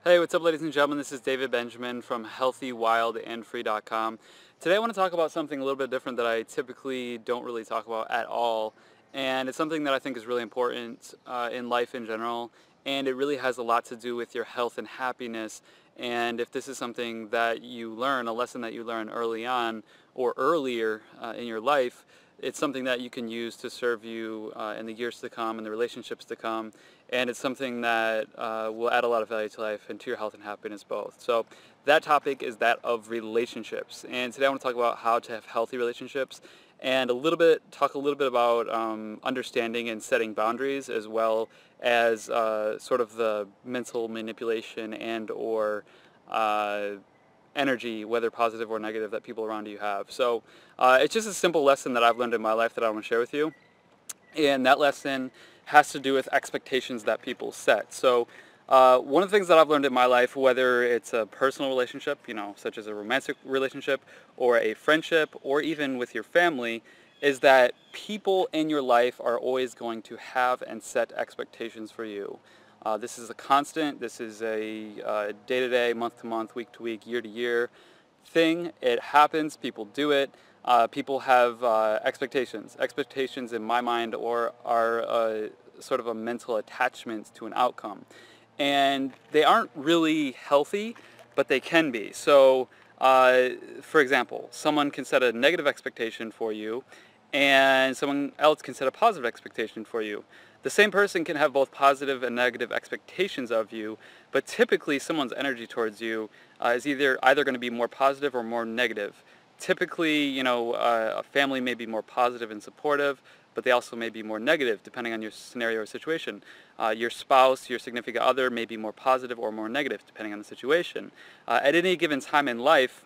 Hey, what's up, ladies and gentlemen? This is David Benjamin from healthywildandfree.com. Today I want to talk about something a little bit different that I typically don't really talk about at all, and it's something that I think is really important in life in general, and it really has a lot to do with your health and happiness. And if this is something that you learn, a lesson that you learn early on or earlier in your life, it's something that you can use to serve you in the years to come and the relationships to come, and it's something that will add a lot of value to life and to your health and happiness both. So that topic is that of relationships, and today I want to talk about how to have healthy relationships and talk a little bit about understanding and setting boundaries, as well as sort of the mental manipulation and or energy, whether positive or negative, that people around you have. So it's just a simple lesson that I've learned in my life that I want to share with you. And that lesson has to do with expectations that people set. So one of the things that I've learned in my life, whether it's a personal relationship, such as a romantic relationship or a friendship or even with your family, is that people in your life are always going to have and set expectations for you. This is a constant. This is a day-to-day, month-to-month, week-to-week, year-to-year thing. It happens. People do it. People have expectations. Expectations, in my mind, are sort of a mental attachment to an outcome. And they aren't really healthy, but they can be. So, for example, someone can set a negative expectation for you, and someone else can set a positive expectation for you. The same person can have both positive and negative expectations of you, but typically someone's energy towards you is either going to be more positive or more negative. Typically, a family may be more positive and supportive, but they also may be more negative depending on your scenario or situation. Your spouse, your significant other may be more positive or more negative depending on the situation. At any given time in life,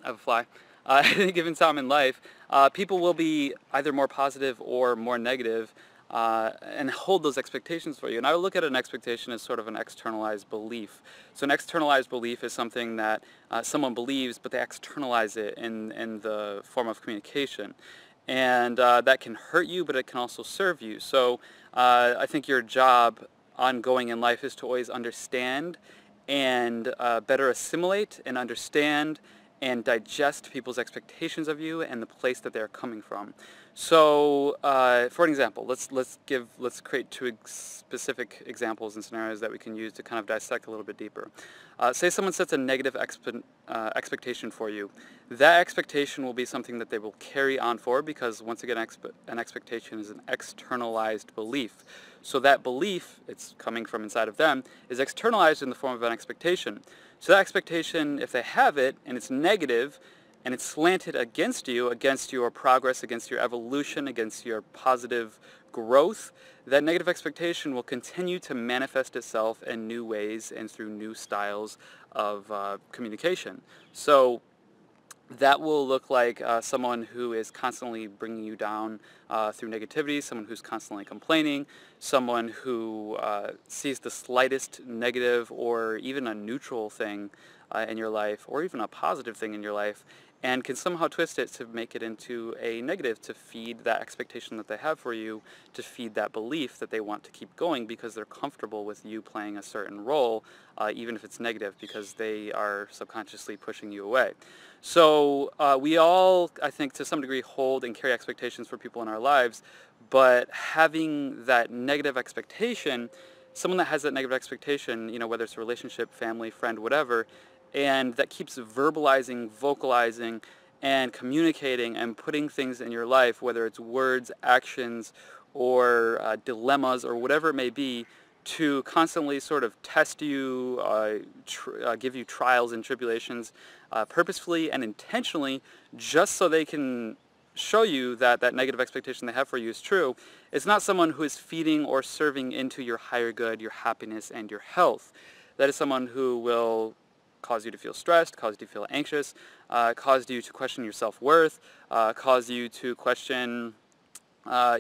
I have a fly. At any given time in life, people will be either more positive or more negative and hold those expectations for you. And I would look at an expectation as sort of an externalized belief. So an externalized belief is something that someone believes, but they externalize it in the form of communication. And that can hurt you, but it can also serve you. So I think your job ongoing in life is to always understand and better assimilate and understand and digest people's expectations of you and the place that they're coming from. So, for an example, let's create two specific examples and scenarios that we can use to kind of dissect a little bit deeper. Say someone sets a negative expectation for you. That expectation will be something that they will carry on for, because once again, an expectation is an externalized belief. So that belief, it's coming from inside of them, is externalized in the form of an expectation. So that expectation, if they have it, and it's negative, and it's slanted against you, against your progress, against your evolution, against your positive growth, that negative expectation will continue to manifest itself in new ways and through new styles of communication. So that will look like someone who is constantly bringing you down through negativity, someone who's constantly complaining, someone who sees the slightest negative or even a neutral thing in your life, or even a positive thing in your life, and can somehow twist it to make it into a negative, to feed that expectation that they have for you, to feed that belief that they want to keep going because they're comfortable with you playing a certain role, even if it's negative, because they are subconsciously pushing you away. So we all, I think, to some degree hold and carry expectations for people in our lives, but having that negative expectation, someone that has that negative expectation, whether it's a relationship, family, friend, whatever, and that keeps verbalizing, vocalizing, and communicating and putting things in your life, whether it's words, actions, or dilemmas, or whatever it may be, to constantly sort of test you, give you trials and tribulations, purposefully and intentionally, just so they can show you that that negative expectation they have for you is true. It's not someone who is feeding or serving into your higher good, your happiness, and your health. That is someone who will cause you to feel stressed, cause you to feel anxious, cause you to question your self-worth, cause you to question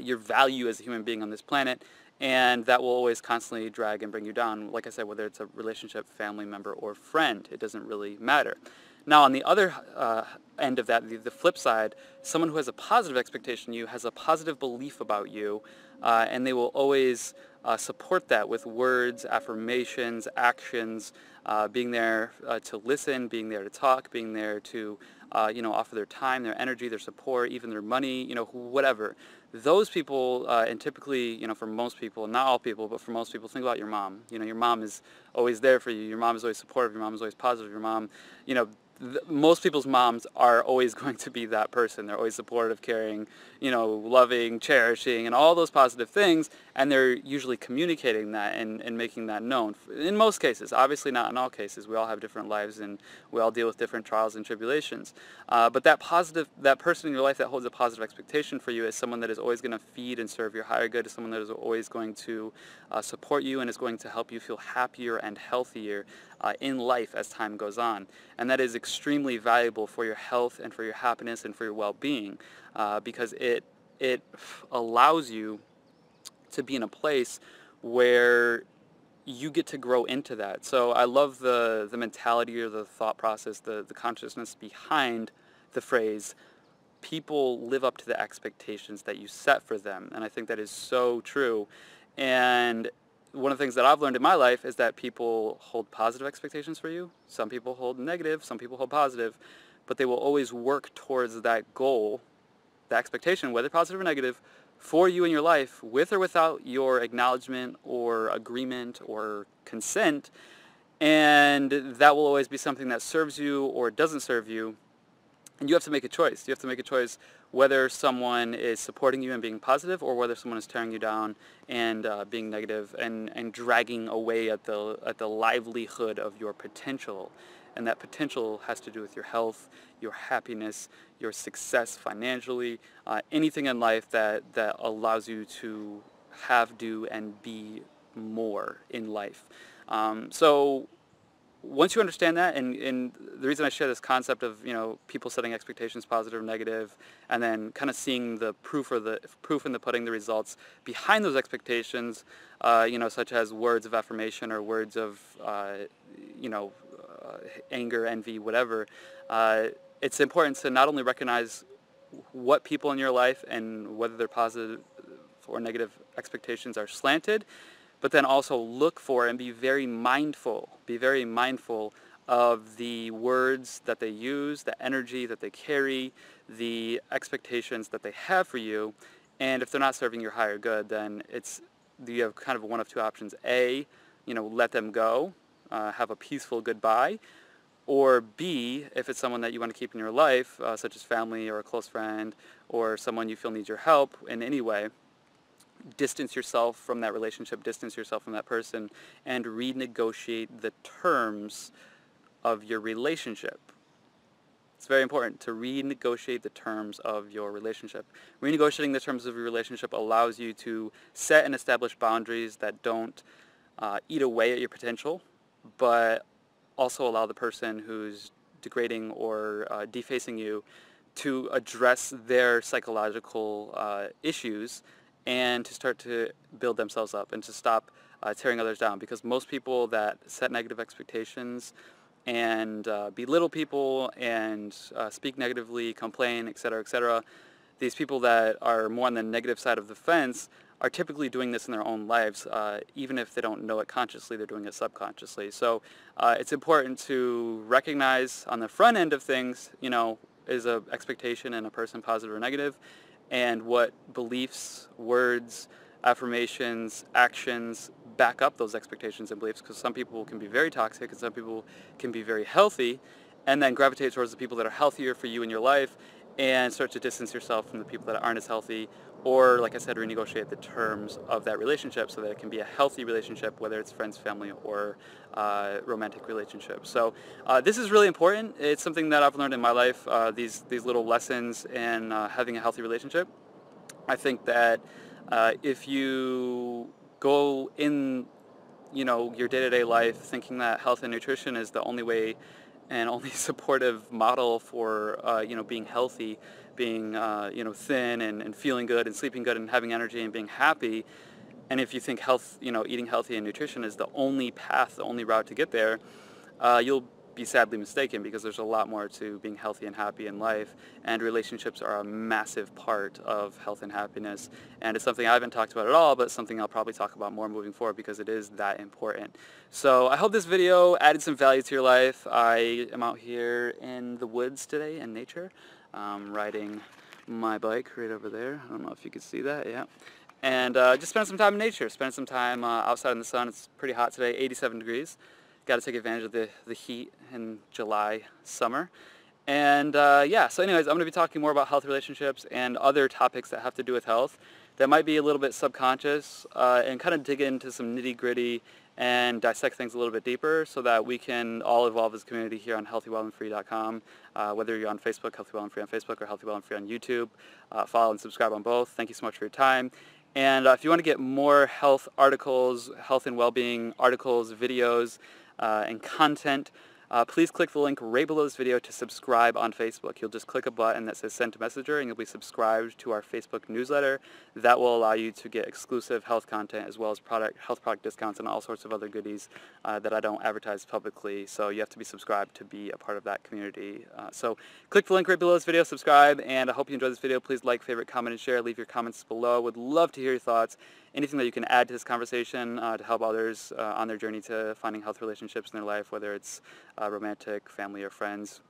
your value as a human being on this planet, and that will always constantly drag and bring you down. Like I said, whether it's a relationship, family member, or friend, it doesn't really matter. Now, on the other end of that, the flip side, someone who has a positive expectation of you, has a positive belief about you, and they will always support that with words, affirmations, actions, being there to listen, being there to talk, being there to offer their time, their energy, their support, even their money, whatever. Those people, and typically, for most people, not all people, but for most people, think about your mom. Your mom is always there for you. Your mom is always supportive. Your mom is always positive. Your mom, most people's moms are always going to be that person. They're always supportive, caring, loving, cherishing, and all those positive things, and they're usually communicating that and making that known. In most cases, obviously not in all cases. We all have different lives, and we all deal with different trials and tribulations. But that person in your life that holds a positive expectation for you is someone that is always going to feed and serve your higher good, is someone that is always going to support you and is going to help you feel happier and healthier in life as time goes on. And that is extremely valuable for your health and for your happiness and for your well-being, because it allows you to be in a place where you get to grow into that. So I love the mentality or the thought process, the consciousness behind the phrase, people live up to the expectations that you set for them. And I think that is so true. And one of the things that I've learned in my life is that people hold positive expectations for you. Some people hold negative, some people hold positive, but they will always work towards that goal, the expectation, whether positive or negative, for you in your life, with or without your acknowledgement or agreement or consent. And that will always be something that serves you or doesn't serve you. And you have to make a choice. You have to make a choice whether someone is supporting you and being positive, or whether someone is tearing you down and being negative and dragging away at the livelihood of your potential. And that potential has to do with your health, your happiness, your success financially, anything in life that allows you to have, do, and be more in life. So once you understand that, and the reason I share this concept of people setting expectations, positive or negative, and then kind of seeing the proof in the pudding, the results behind those expectations, such as words of affirmation or words of anger, envy, whatever. It's important to not only recognize what people in your life and whether their positive or negative expectations are slanted, but then also look for and be very mindful of the words that they use, the energy that they carry, the expectations that they have for you. And if they're not serving your higher good, then you have kind of one of two options. A, let them go, have a peaceful goodbye. Or B, if it's someone that you want to keep in your life, such as family or a close friend or someone you feel needs your help in any way, distance yourself from that relationship, distance yourself from that person, and renegotiate the terms of your relationship. It's very important to renegotiate the terms of your relationship. Renegotiating the terms of your relationship allows you to set and establish boundaries that don't eat away at your potential, but also allow the person who's degrading or defacing you to address their psychological issues and to start to build themselves up and to stop tearing others down. Because most people that set negative expectations and belittle people and speak negatively, complain, etc., these people that are more on the negative side of the fence are typically doing this in their own lives. Even if they don't know it consciously, they're doing it subconsciously. So it's important to recognize on the front end of things, is an expectation in a person positive or negative, and what beliefs, words, affirmations, actions back up those expectations and beliefs, because some people can be very toxic and some people can be very healthy, and then gravitate towards the people that are healthier for you in your life and start to distance yourself from the people that aren't as healthy, or, like I said, renegotiate the terms of that relationship so that it can be a healthy relationship, whether it's friends, family, or romantic relationship. So this is really important. It's something that I've learned in my life, these little lessons in having a healthy relationship. I think that if you go in, your day-to-day life thinking that health and nutrition is the only way and only supportive model for being healthy, being thin and feeling good and sleeping good and having energy and being happy, and if you think health, eating healthy and nutrition is the only path, the only route to get there, you'll be sadly mistaken, because there's a lot more to being healthy and happy in life, and relationships are a massive part of health and happiness, and it's something I haven't talked about at all, but something I'll probably talk about more moving forward because it is that important. So I hope this video added some value to your life. I am out here in the woods today in nature, riding my bike right over there. I don't know if you can see that, yeah. And just spend some time in nature, spend some time outside in the sun. It's pretty hot today, 87 degrees. Got to take advantage of the heat in July, summer. And yeah, so anyways, I'm going to be talking more about health, relationships, and other topics that have to do with health that might be a little bit subconscious, and kind of dig into some nitty-gritty and dissect things a little bit deeper so that we can all evolve as a community here on healthywellandfree.com. Whether you're on Facebook, Healthy Well and Free on Facebook, or Healthy Well and Free on YouTube, follow and subscribe on both. Thank you so much for your time. And if you want to get more health articles, health and well-being articles, videos, and content, please click the link right below this video to subscribe on Facebook. You'll just click a button that says send to messenger and you'll be subscribed to our Facebook newsletter. That will allow you to get exclusive health content as well as health product discounts and all sorts of other goodies that I don't advertise publicly. So you have to be subscribed to be a part of that community. So click the link right below this video, subscribe, and I hope you enjoyed this video. Please like, favorite, comment, and share. Leave your comments below. Would love to hear your thoughts. Anything that you can add to this conversation to help others on their journey to finding health relationships in their life, whether it's romantic, family, or friends.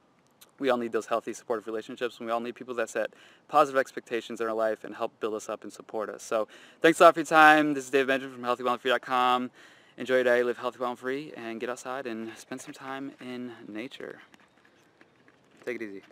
We all need those healthy, supportive relationships, and we all need people that set positive expectations in our life and help build us up and support us. So thanks a lot for your time. This is Dave Benjamin from healthywellandfree.com. Enjoy your day, live healthy, well, and free, and get outside and spend some time in nature. Take it easy.